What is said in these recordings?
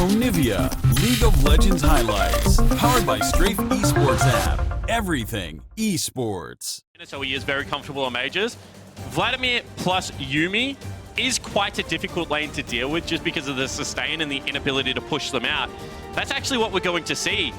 Onivia, League of Legends highlights, powered by Strafe Esports app. Everything esports. So he is very comfortable on majors. Vladimir plus Yuumi is quite a difficult lane to deal with just because of the sustain and the inability to push them out. That's actually what we're going to see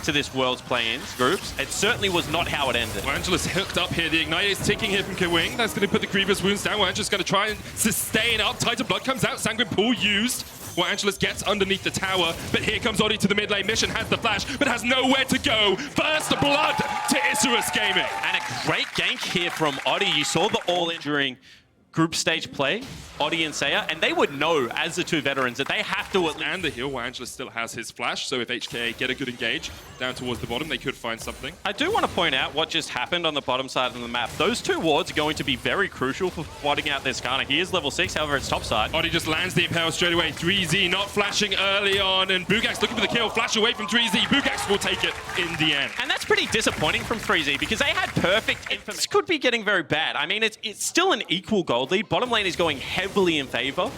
to this World's play-ins groups. It certainly was not how it ended. Angelus hooked up here. The Ignite is ticking here from Kwing. That's going to put the grievous wounds down. Angelus going to try and sustain up. Titan Blood comes out. Sanguine Pool used. Angelus gets underneath the tower, but here comes Oniv to the mid lane. Mission has the flash, but has nowhere to go. First blood to Isurus Gaming. And a great gank here from Oniv. You saw the all-in during group stage play, Oniv and Saya, and they would know, as the two veterans, that they have to... And the heal, Angelus still has his flash, so if HKA get a good engage down towards the bottom, they could find something. I do want to point out what just happened on the bottom side of the map. Those two wards are going to be very crucial for spotting out this Kana. He is level 6, however, it's top side. Oniv just lands the Impale straight away. 3Z not flashing early on, and Bugax looking for the kill. Flash away from 3Z. Bugax will take it in the end. And that's pretty disappointing from 3Z because they had perfect information. This could be getting very bad. I mean, it's still an equal gold lead. Bottom lane is going heavily in favor.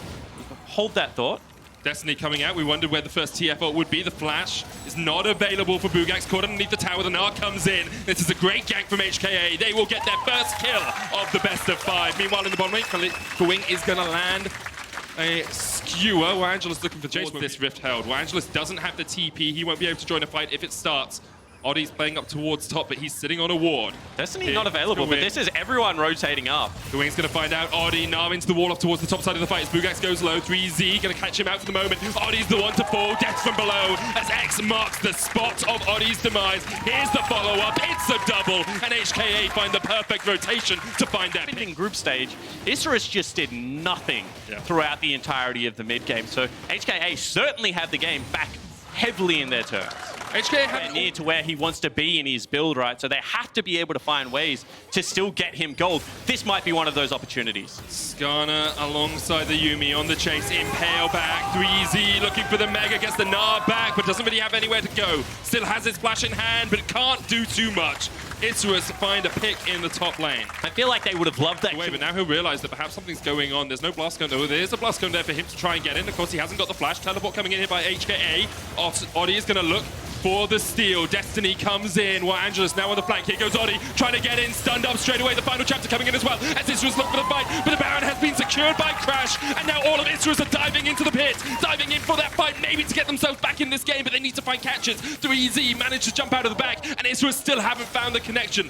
Hold that thought. Destiny coming out. We wondered where the first TF ult would be. The flash is not available for Bugax. Caught underneath the tower. The Gnar comes in. This is a great gank from HKA. They will get their first kill of the best of 5. Meanwhile, in the bottom lane, Kwing is going to land a skewer. Angelus looking for chase. This rift held. Angelus doesn't have the TP. He won't be able to join a fight if it starts. Oniv's playing up towards top, but he's sitting on a ward. Destiny not available, but this is everyone rotating up. Kwing's going to find out. Oniv Gnar into the wall off towards the top side of the fight as Bugax goes low. 3Z going to catch him out for the moment. Oniv's the one to fall. Death from below as X marks the spot of Oniv's demise. Here's the follow-up. It's a double, and HKA find the perfect rotation to find that. In group stage, Isurus just did nothing throughout the entirety of the mid game, so HKA certainly had the game back heavily in their turns. HKA had near to where he wants to be in his build, right? So they have to be able to find ways to still get him gold. This might be one of those opportunities. Skarner alongside the Yuumi on the chase. Impale back. 3Z looking for the Mega. Gets the Gnar back, but doesn't really have anywhere to go. Still has his flash in hand, but can't do too much. Isurus find a pick in the top lane. I feel like they would have loved that. But now he'll realize that perhaps something's going on. There's no blast cone. Oh, there's a blast cone there for him to try and get in. Of course, he hasn't got the flash. Teleport coming in here by HKA. Oniv is going to look for the steal. Destiny comes in. Angelus now on the flank. Here goes Oniv trying to get in. Stunned up straight away. The final chapter coming in as well. As Isurus look for the fight. But the Baron has been secured by Crash. And now all of Isurus are diving into the pit. Diving in for that fight. Maybe to get themselves back in this game. But they need to find catches. 3Z managed to jump out of the back. And Isurus still haven't found the connection.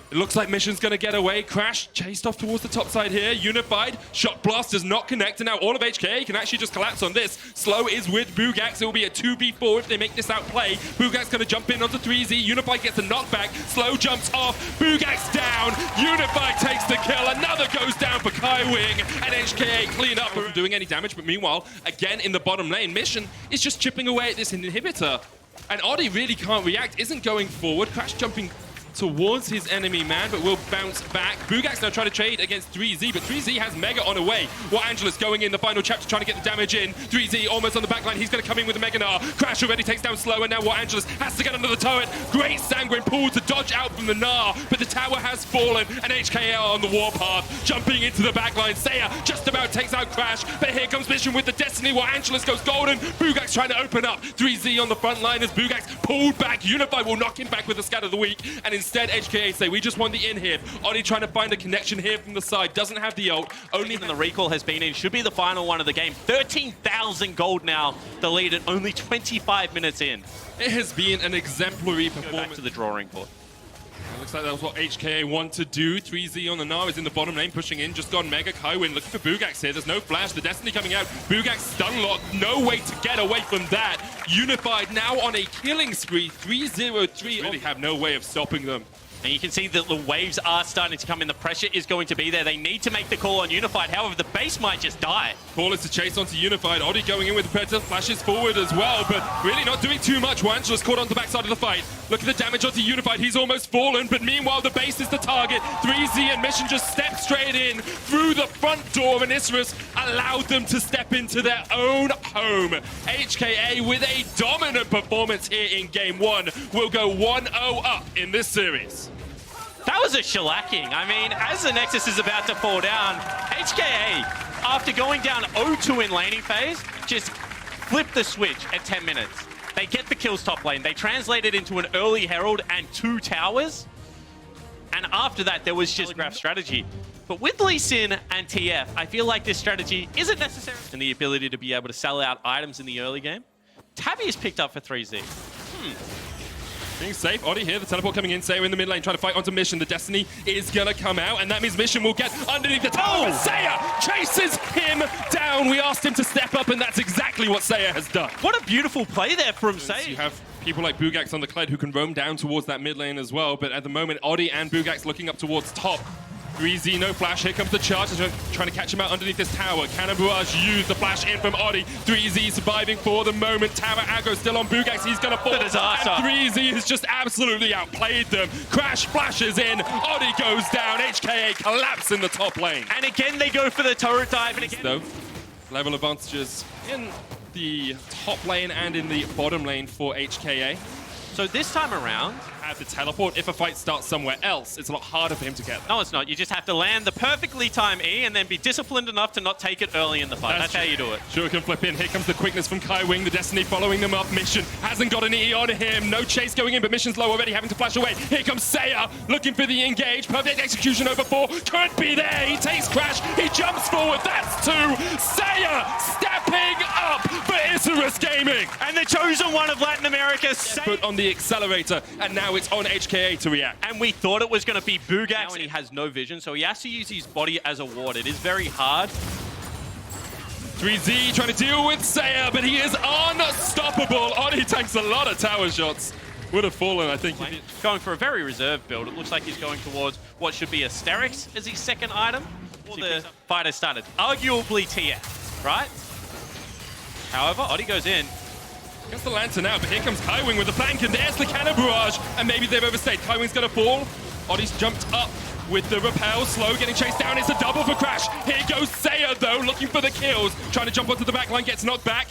It looks like Mission's going to get away. Crash chased off towards the top side here. Unified. Shock Blast does not connect. And now all of HKA can actually just collapse on this. Slow is with Bugax. It will be a 2v4 if they make this outplay. Bugax going to jump in onto 3Z. Unified gets a knockback. Slow jumps off. Bugax down. Unified takes the kill. Another goes down for Kwing. And HKA clean up from doing any damage. But meanwhile, again in the bottom lane, Mission is just chipping away at this inhibitor. And Oniv really can't react. Isn't going forward. Crash jumping towards his enemy man, but will bounce back. Bugax now trying to trade against 3Z, but 3Z has Mega on the way. Angelus going in the final chapter, trying to get the damage in. 3Z almost on the back line. He's going to come in with a Mega Gnar. Crash already takes down Slow, and now Angelus has to get under the turret. Great Sanguine Pool to dodge out from the Gnar, but the tower has fallen, and HKA on the warpath, jumping into the back line. Saya just about takes out Crash, but here comes Mission with the Destiny, Angelus goes golden. Bugax trying to open up. 3Z on the front line as Bugax pulled back. Unified will knock him back with the Scatter of the Weak, and instead HKA say, we just want the in here. Oniv trying to find a connection here from the side. Doesn't have the ult. Only the recall has been in. Should be the final one of the game. 13,000 gold now. The lead at only 25 minutes in. It has been an exemplary performance. Go back to the drawing board. It looks like that was what HKA want to do. 3Z on the Gnar is in the bottom lane, pushing in, just gone Mega. Kwing looking for Bugax here. There's no flash. The Destiny coming out. Bugax stun lock. No way to get away from that. Unified now on a killing spree. 3-0-3. Really have no way of stopping them. And you can see that the waves are starting to come in. The pressure is going to be there. They need to make the call on Unified. However, the base might just die. Call is to chase onto Unified. Oniv going in with the Predator. Flashes forward as well, but really not doing too much. Angelus caught on the backside of the fight. Look at the damage onto Unified. He's almost fallen, but meanwhile, the base is the target. 3Z and Mission just step straight in through the front door, and Isurus allowed them to step into their own home. HKA with a dominant performance here in Game 1 will go 1-0 up in this series. That was a shellacking. I mean, as the Nexus is about to fall down, HKA, after going down 0-2 in laning phase, just flip the switch at 10 minutes. They get the kills top lane. They translate it into an early Herald and 2 towers. And after that, there was just telegraph strategy. But with Lee Sin and TF, I feel like this strategy isn't necessary. And the ability to be able to sell out items in the early game. Tabby is picked up for 3Z. Being safe, Odi here, the teleport coming in, Saya in the mid lane, trying to fight onto Mission. The Destiny is gonna come out, and that means Mission will get underneath the tower. Oh! Saya chases him down. We asked him to step up, and that's exactly what Saya has done. What a beautiful play there from Saya. You have people like Bugax on the Kled who can roam down towards that mid lane as well, but at the moment, Odi and Bugax looking up towards top. 3Z, no flash. Here comes the charge. They're trying to catch him out underneath this tower. Cannon Barrage used the flash in from Odi. 3Z surviving for the moment. Tower aggro still on Bugax. He's going to fall. And 3Z has just absolutely outplayed them. Crash flashes in. Odi goes down. HKA collapse in the top lane. And again, they go for the turret dive. And again, though, level advantages in the top lane and in the bottom lane for HKA. So this time around, at the teleport, if a fight starts somewhere else, it's a lot harder for him to get there. No, it's not. You just have to land the perfectly timed E and then be disciplined enough to not take it early in the fight. That's how you do it. Sure can flip in. Here comes the quickness from Kai Wing. The Destiny following them up. Mission hasn't got an E on him. No chase going in, but Mission's low already, having to flash away. Here comes Saya, looking for the engage. Perfect execution over 4. Could be there. He takes Crash. He jumps forward. That's 2. Saya stepping up for Isurus Gaming. And the chosen one of Latin America. Put on the accelerator, and now it's on HKA to react. And we thought it was going to be Bugax, and he has no vision, so he has to use his body as a ward. It is very hard. 3Z trying to deal with Saya, but he is unstoppable. Odi tanks a lot of tower shots. Would have fallen, I think. Going for a very reserved build. It looks like he's going towards what should be Asterix as his second item. Before the fighter started. Arguably TF, right? However, Odi goes in. Gets the lantern out, but here comes Kai Wing with the flank, and there's the cannon barrage, and maybe they've overstayed. Kai Wing's gonna fall. Odi's jumped up with the repel, slow, getting chased down. It's a double for Crash. Here goes Saya, though, looking for the kills. Trying to jump onto the back line, gets knocked back.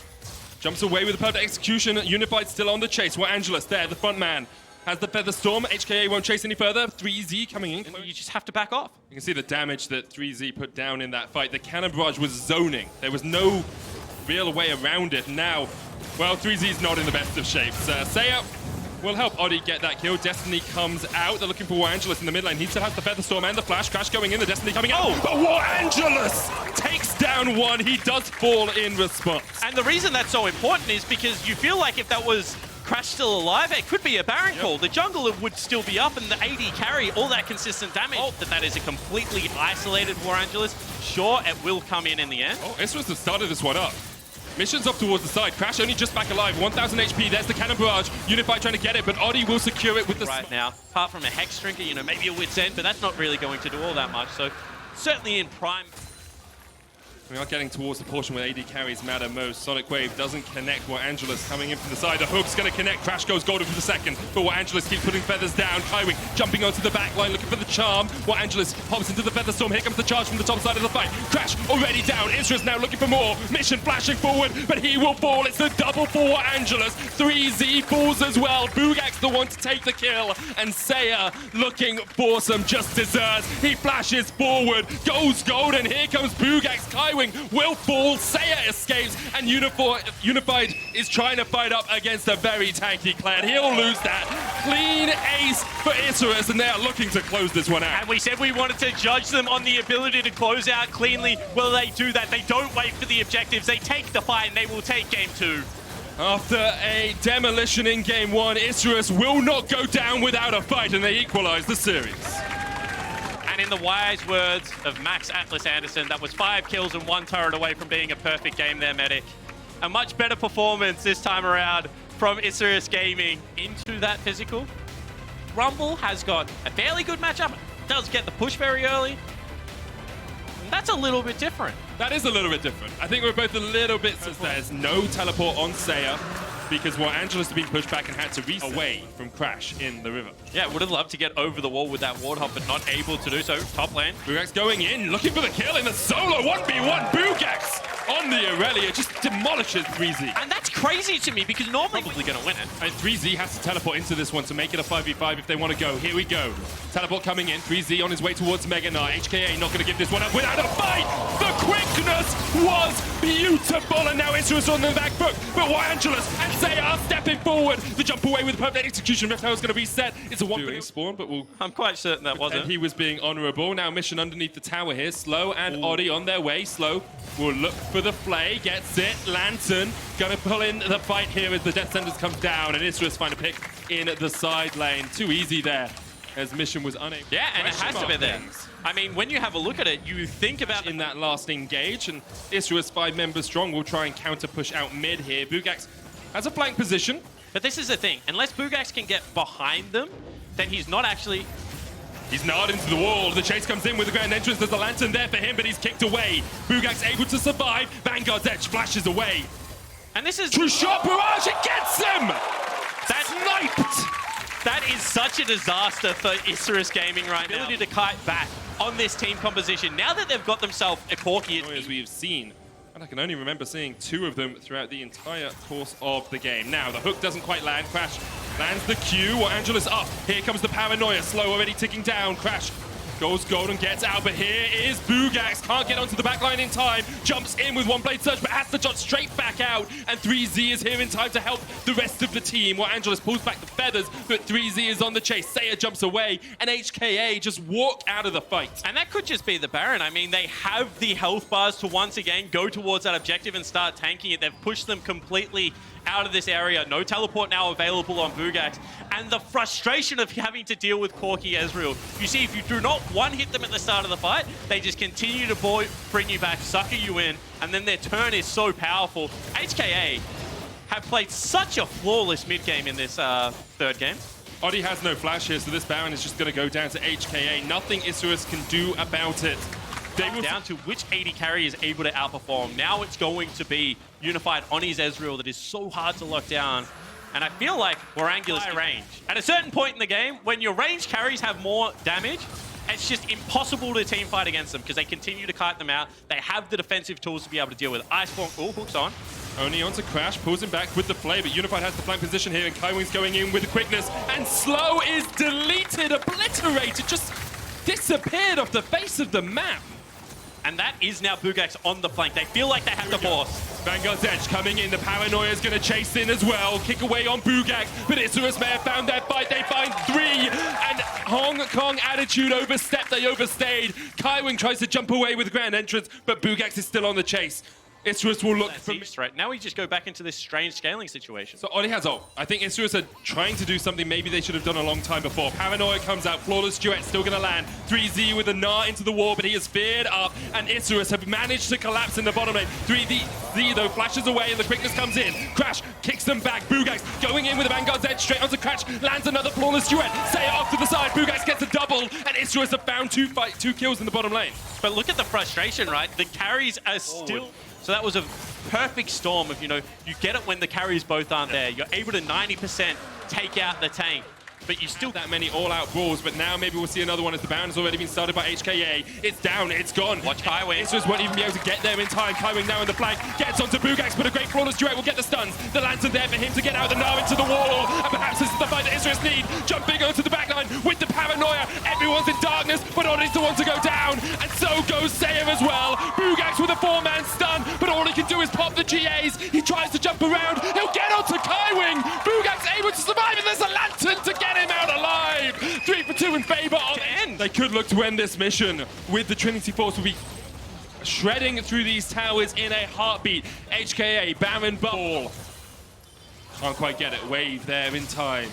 Jumps away with the perfect execution. Unified still on the chase. We're Angelus there, the front man. Has the Feather Storm. HKA won't chase any further. 3Z coming in. You just have to back off. You can see the damage that 3Z put down in that fight. The cannon barrage was zoning. There was no real way around it. Now, well, 3Z's not in the best of shapes. Saya will help Odi get that kill. Destiny comes out. They're looking for War Angelus in the mid lane. He still has the Feather Storm and the Flash. Crash going in, the Destiny coming out. Oh! But War Angelus takes down one. He does fall in response. And the reason that's so important is because you feel like if that was Crash still alive, it could be a Baron call. The jungler would still be up, and the AD carry all that consistent damage. That is a completely isolated War Angelus. Sure, it will come in the end. Oh, Isurus has started this one up. Mission's off towards the side. Crash only just back alive. 1,000 HP. There's the cannon barrage. Unified trying to get it, but Odi will secure it with the... Right now, apart from a Hex Drinker, you know, maybe a Wit's End, but that's not really going to do all that much. So, certainly in prime... We are getting towards the portion where AD carries matter most. Sonic Wave doesn't connect. What Angelus coming in from the side. The hook's going to connect. Crash goes golden for the second. But What Angelus keeps putting feathers down. Kai Wing jumping onto the back line, looking for the charm. What Angelus pops into the Feather Storm. Here comes the charge from the top side of the fight. Crash already down. Isurus now looking for more. Mission flashing forward, but he will fall. It's the double for What Angelus. 3Z falls as well. Bugax the one to take the kill. And Saya looking for some just desserts. He flashes forward, goes golden. Here comes Bugax. Kai Wing will fall. Saya escapes, and Unified is trying to fight up against a very tanky Kled. He'll lose that. Clean ace for Isurus, and they are looking to close this one out. And we said we wanted to judge them on the ability to close out cleanly. Well, they do that. They don't wait for the objectives. They take the fight, and they will take game 2. After a demolition in game 1, Isurus will not go down without a fight, and they equalize the series. And in the wise words of Max Atlas Anderson, that was 5 kills and 1 turret away from being a perfect game there, Medic. A much better performance this time around from Isurus Gaming into that physical. Rumble has got a fairly good matchup, does get the push very early. And that's a little bit different. That is a little bit different. I think we're both a little bit... There's no teleport on Saya, because War Angelus has been pushed back and had to reset away from Crash in the river. Yeah, would have loved to get over the wall with that ward hop, but not able to do so. Top lane. Bugax going in, looking for the kill in the solo 1v1. Bugax on the Aurelia just demolishes 3Z. And that's crazy to me because normally probably going to win it. And 3Z has to teleport into this one to make it a 5v5 if they want to go. Here we go. Teleport coming in. 3Z on his way towards Mega Knight. HKA not going to give this one up without a fight. The quickness was beautiful. And now Isurus on the back foot. But Angelus and Zaya are stepping forward. The jump away with perfect execution. Reptile is going to reset. It's a one spawn, but I'm quite certain that wasn't. And he was being honorable. Now mission underneath the tower here. Slow and Odi on their way. Slow will look for the flay. Gets it. Lantern going to pull in the fight here as the Death Sentence comes down. And Isurus find a pick in the side lane. Too easy there as mission was unable. Yeah, and it has to be there. I mean, when you have a look at it, you think about in that last engage, and Isurus 5 members strong will try and counter push out mid here. Bugax has a flank position. But this is the thing. Unless Bugax can get behind them, then he's not actually... He's gnarred into the wall. The chase comes in with the grand entrance. There's a lantern there for him, but he's kicked away. Bugax able to survive. Vanguard's edge flashes away. And this is... True shot, barrage, it gets him! That's sniped! That is such a disaster for Isurus Gaming right now. Ability to kite back on this team composition. Now that they've got themselves a Corki... As we have seen. And I can only remember seeing 2 of them throughout the entire course of the game. Now, the hook doesn't quite land. Crash lands the Q. Angelus up. Here comes the paranoia. Slow already ticking down. Crash goes gold and gets out. But here is Bugax. Can't get onto the backline in time. Jumps in with one blade surge, but has to jump straight back out. And 3Z is here in time to help the rest of the team. Angelus pulls back the feathers, but 3Z is on the chase. Saya jumps away, and HKA just walk out of the fight. And that could just be the Baron. I mean, they have the health bars to once again go towards that objective and start tanking it. They've pushed them completely out of this area. No teleport now available on Bugax. And the frustration of having to deal with Corki Ezreal. You see, if you do not one-hit them at the start of the fight, they just continue to bring you back, sucker you in, and then their turn is so powerful. HKA have played such a flawless mid-game in this third game. Odi has no flash here, so this Baron is just going to go down to HKA. Nothing Isurus can do about it. Down to which AD carry is able to outperform. Now it's going to be unified Oni's Ezreal that is so hard to lock down. And I feel like Warangula's range. At a certain point in the game, when your range carries have more damage, it's just impossible to team fight against them because they continue to kite them out. They have the defensive tools to be able to deal with it. Iceborne, hooks on. Only onto Crash, pulls him back with the flay, but Unified has the flank position here, and Kaiwing's going in with the quickness, and Slow is deleted, obliterated, just disappeared off the face of the map. And that is now Bugax on the flank. They feel like they have the force. Vanguard's edge coming in. The paranoia is going to chase in as well. Kick away on Bugax, but Isurus may have found their fight. They find 3, and Hong Kong attitude overstepped. They overstayed. Kaiwing tries to jump away with grand entrance, but Bugax is still on the chase. Isurus will look for... Right, now we just go back into this strange scaling situation. So Odi has ult. I think Isurus are trying to do something maybe they should have done a long time before. Paranoia comes out, flawless duet still going to land. 3Z with a Gnar into the wall, but he is feared up, and Isurus have managed to collapse in the bottom lane. 3Z though flashes away, and the quickness comes in. Crash kicks them back. Bugax going in with a Vanguard's edge straight onto Crash, lands another flawless duet. Saya off to the side. Bugax gets a double, and Isurus have found 2 kills in the bottom lane. But look at the frustration, right? The carries are still... So that was a perfect storm of, you get it when the carries both aren't there. You're able to 90% take out the tank, but you still... That many all-out brawls, but now maybe we'll see another one as the Baron has already been started by HKA. It's down, it's gone. Watch Kaiwing. Isurus won't even be able to get there in time. Kaiwing now in the flank, gets onto Bugax, but a great flawless duet will get the stuns. The lantern there for him to get out the Gnar into the wall, and perhaps this is the fight that Isurus need. Jumping onto the backline with the paranoia. Everyone's in darkness, but Odi's the one to go down, and so goes Saya as well. Bugax with a 4-man stun, but all he can do is pop the GAs. He tries to jump around, he'll get onto Kaiwing. Bugax able to survive, and there's a lantern to get him out alive. 3 for 2 in favor of end. They could look to end this mission with the Trinity Force will be shredding through these towers in a heartbeat. HKA, Baron Ball. Can't quite get it. Wave there in time.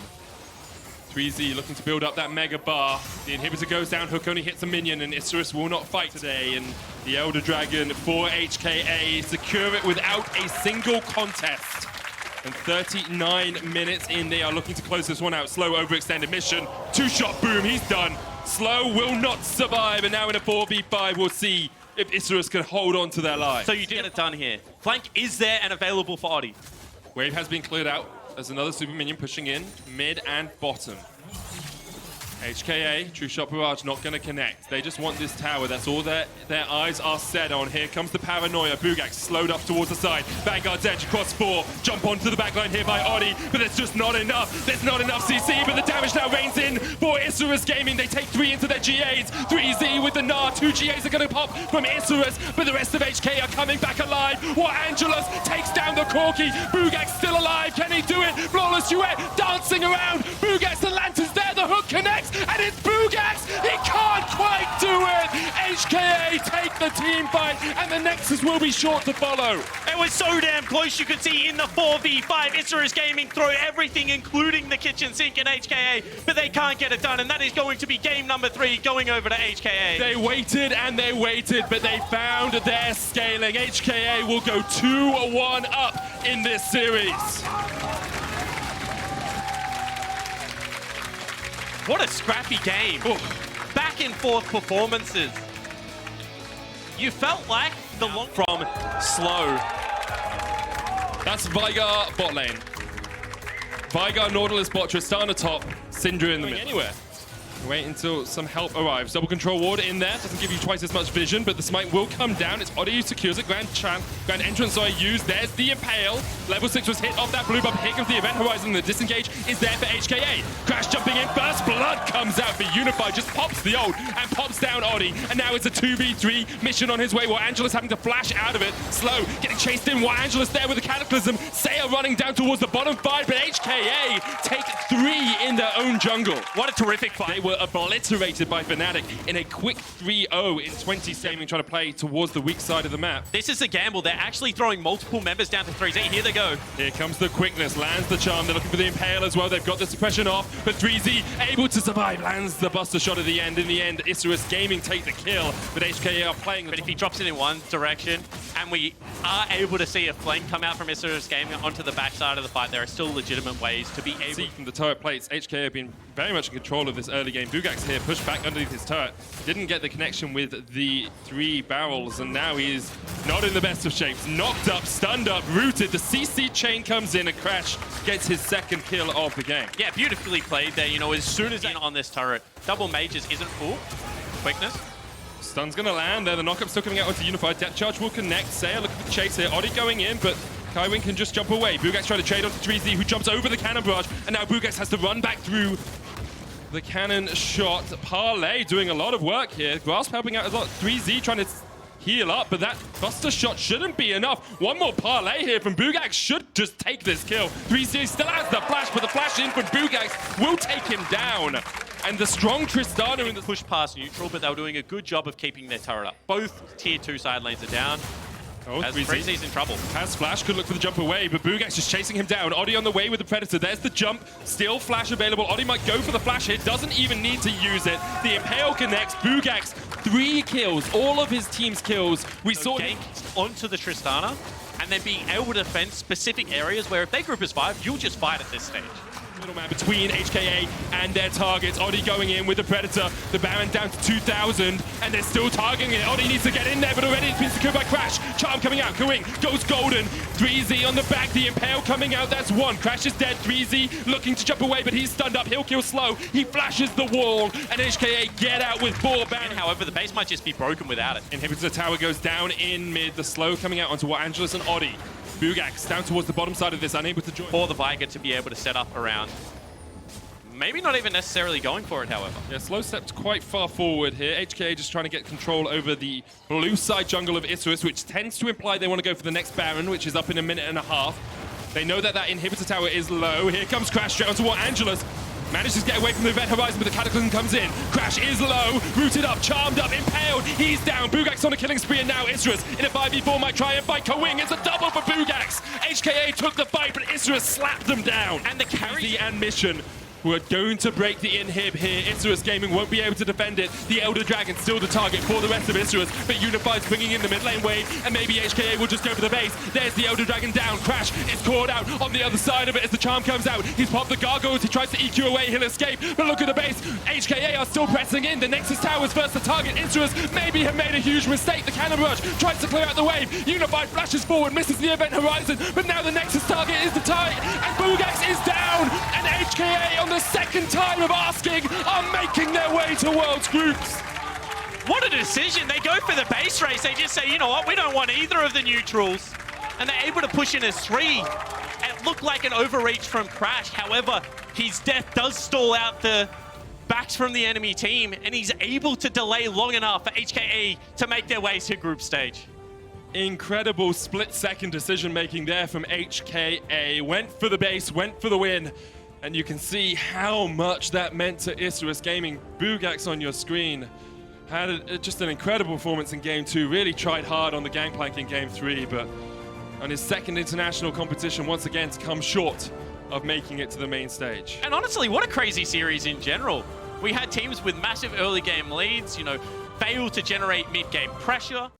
3Z looking to build up that mega bar. The inhibitor goes down, hook only hits a minion, and Isurus will not fight today. And the Elder Dragon for HKA secure it without a single contest. And 39 minutes in, they are looking to close this one out. Slow overextended mission. 2-shot boom, he's done. Slow will not survive, and now in a 4v5, we'll see if Isurus can hold on to their lives. So you did get it done here. Flank is there and available for Odi. Wave has been cleared out. There's another super minion pushing in, mid and bottom. HKA, True Shot Barrage, not going to connect. They just want this tower. That's all their eyes are set on. Here comes the paranoia. Bugak slowed up towards the side. Vanguard's edge across 4. Jump onto the backline here by Odi, but there's just not enough. There's not enough CC, but the damage now rains in for Isurus Gaming. They take 3 into their GAs. 3Z with the Gnar. 2 GAs are going to pop from Isurus, but the rest of HK are coming back alive. What Angelus takes down the Corki. Bugak's still alive. Can he do it? Flawless Duet dancing around. Bugak's the Lantern's there. The hook connects. And it's Bugax! He can't quite do it! HKA take the team fight, and the Nexus will be short to follow. It was so damn close, you could see in the 4v5, Isurus Gaming throw everything, including the kitchen sink in HKA, but they can't get it done, and that is going to be game number 3 going over to HKA. They waited and they waited, but they found their scaling. HKA will go 2-1 up in this series. What a scrappy game. Back and forth performances. You felt like the long from slow. That's Vigar bot lane. Vigar, Nautilus bot, Tristana top, Syndra in the middle. Anywhere. Wait until some help arrives. Double control ward in there. Doesn't give you twice as much vision, but the smite will come down. It's Odi who secures it. Grand entrance I used. There's the Impale. Level 6 was hit off that blue buff. Here comes the Event Horizon. The disengage is there for HKA. Crash jumping in. First blood comes out for Unify. Just pops the ult and pops down Odi. And now it's a 2v3 mission on his way. While Angelus having to flash out of it. Slow getting chased in. While Angelus there with a Cataclysm. Saya running down towards the bottom 5, but HKA take 3 in their own jungle. What a terrific fight. They were obliterated by Fnatic in a quick 3-0 in 2017, trying to play towards the weak side of the map. This is a gamble. They're actually throwing multiple members down to 3Z. Here they go. Here comes the quickness, lands the charm. They're looking for the Impale as well. They've got the suppression off, but 3Z able to survive, lands the buster shot at the end. In the end, Isurus Gaming take the kill, but HKA are playing. But if he drops it in one direction, and we are able to see a flame come out from Isurus Gaming onto the backside of the fight, there are still legitimate ways to be able. See from the turret plates, HKA have been very much in control of this early game. Bugak's here, pushed back underneath his turret. Didn't get the connection with the 3 barrels, and now he's not in the best of shapes. Knocked up, stunned up, rooted. The CC chain comes in, and Crash gets his 2nd kill of the game. Yeah, beautifully played there. You know, as soon as on this turret, double mages isn't full. Quickness. Stun's gonna land there. The knockup still coming out onto Unified. Depth charge will connect. Saya looking for the chase here. Odi going in, but Kaiwin can just jump away. Bugak's trying to trade onto 3Z, who jumps over the cannon barrage, and now Bugak has to run back through the cannon shot. Parlay doing a lot of work here. Grasp helping out a lot. 3Z trying to heal up, but that buster shot shouldn't be enough. One more parlay here from Bugak should just take this kill. 3Z still has the flash, but the flash in from Bugak will take him down. And the strong Tristana in the push past neutral, but they were doing a good job of keeping their turret up. Both tier 2 side lanes are down. Oh, 3Z's in trouble. Has flash, could look for the jump away, but Bugak's just chasing him down. Odi on the way with the Predator. There's the jump. Still flash available. Odi might go for the flash hit. Doesn't even need to use it. The Impale connects. Bugak's 3 kills. All of his team's kills. We saw gank onto the Tristana, and then being able to defend specific areas where if they group as 5, you'll just fight at this stage. Middleman between HKA and their targets. Odi going in with the Predator. The Baron down to 2,000, and they're still targeting it. Odi needs to get in there, but already it's been secured by Crash. Charm coming out. Going goes golden. 3Z on the back. The Impale coming out. That's 1. Crash is dead. 3Z looking to jump away, but he's stunned up. He'll kill slow. He flashes the wall, and HKA get out with 4 Baron. However, the base might just be broken without it. Inhibitor tower goes down in mid. The slow coming out onto Angelus and Odi. Bugak's down towards the bottom side of this, unable to join. For the Vigar to be able to set up around. Maybe not even necessarily going for it, however. Yeah, slow stepped quite far forward here. HKA just trying to get control over the blue side jungle of Isurus, which tends to imply they want to go for the next Baron, which is up in a minute and a half. They know that that inhibitor tower is low. Here comes Crash straight onto Angelus. Manages to get away from the Event Horizon, but the Cataclysm comes in. Crash is low, rooted up, charmed up, impaled. He's down. Bugak's on a killing spree, and now Isurus in a 5v4 might try and fight Kawing. It's a double for Bugak's. HKA took the fight, but Isurus slapped them down. And the carry and Mission were going to break the inhib here. Isurus Gaming won't be able to defend it. The Elder Dragon still the target for the rest of Isurus, but Unified's bringing in the mid lane wave, and maybe HKA will just go for the base. There's the Elder Dragon down. Crash is caught out on the other side of it as the charm comes out. He's popped the gargoyles. He tries to EQ away. He'll escape, but look at the base. HKA are still pressing in. The Nexus Tower's first to target. Isurus maybe have made a huge mistake. The Cannon Rush tries to clear out the wave. Unified flashes forward, misses the Event Horizon, but now the Nexus target is the target, and Bugax is down, and HKA on the second time of asking, are making their way to Worlds Groups. What a decision. They go for the base race. They just say, you know what, we don't want either of the neutrals. And they're able to push in as 3. It looked like an overreach from Crash. However, his death does stall out the backs from the enemy team, and he's able to delay long enough for HKA to make their way to group stage. Incredible split-second decision-making there from HKA. Went for the base, went for the win. And you can see how much that meant to Isurus Gaming. Bugax on your screen had just an incredible performance in Game 2. Really tried hard on the gangplank in Game 3, but on his second international competition, once again, to come short of making it to the main stage. And honestly, what a crazy series in general. We had teams with massive early game leads, you know, fail to generate mid-game pressure.